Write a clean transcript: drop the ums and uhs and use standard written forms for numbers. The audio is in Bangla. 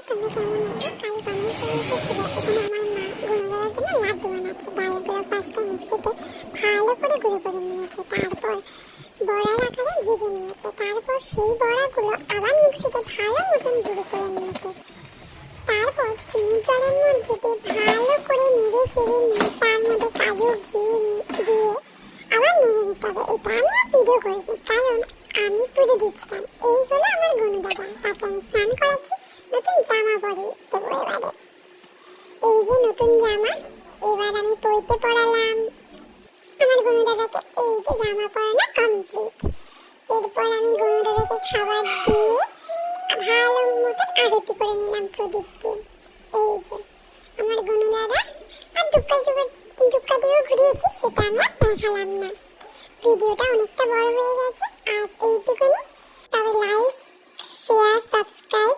তুমি কেমন আছো? কাল কমেন্ট করে এসেছিলে এখানে আমার মা গুণদাদার জন্য লাড্ডু বানাচ্ছে। ডালগুলো ফার্স্টে মিক্সিতে ভালো করে গুঁড়ো করে নিয়েছে, তারপর বড়ার আকারে ভেজে নিয়েছে, তারপর সেই বড়াগুলো আবার মিক্সিতে ভালো মতন গুঁড়ো করে নিয়েছে। তারপর চিনির জলের মধ্যে দিয়ে ভালো করে নেড়ে চেড়ে নিয়ে তার মধ্যে কাজু ঘি দিয়ে আবার নেড়ে নিতে হবে। এটা আমি আর ভিডিও করিনি, কারণ আমি পুজো দিচ্ছিলাম। এই হলো আমার গুণদাদা, তাকে আমি স্নান করাচ্ছি, নতুন জামা পরিয়ে দেবো এবারে। এই যে নতুন জামা, এবার আমি পরতে পড়ালাম আমার গুণদাদাকে। এই যে জামা পরানো কমপ্লিট। এরপর আমি গুণদাদাকে খাবার দিয়ে ভালো মতো আরতি করে নিলাম প্রদীপ দিয়ে। এই যে আমার গুণদাদা আর ধূপকাঠিও ঘুরিয়েছি, সেটা আমি আর দেখালাম না। ভিডিওটা অনেকটা বড় হয়ে গেছে, আজ এইটুকুনি। তবে লাইক, শেয়ার, সাবস্ক্রাইব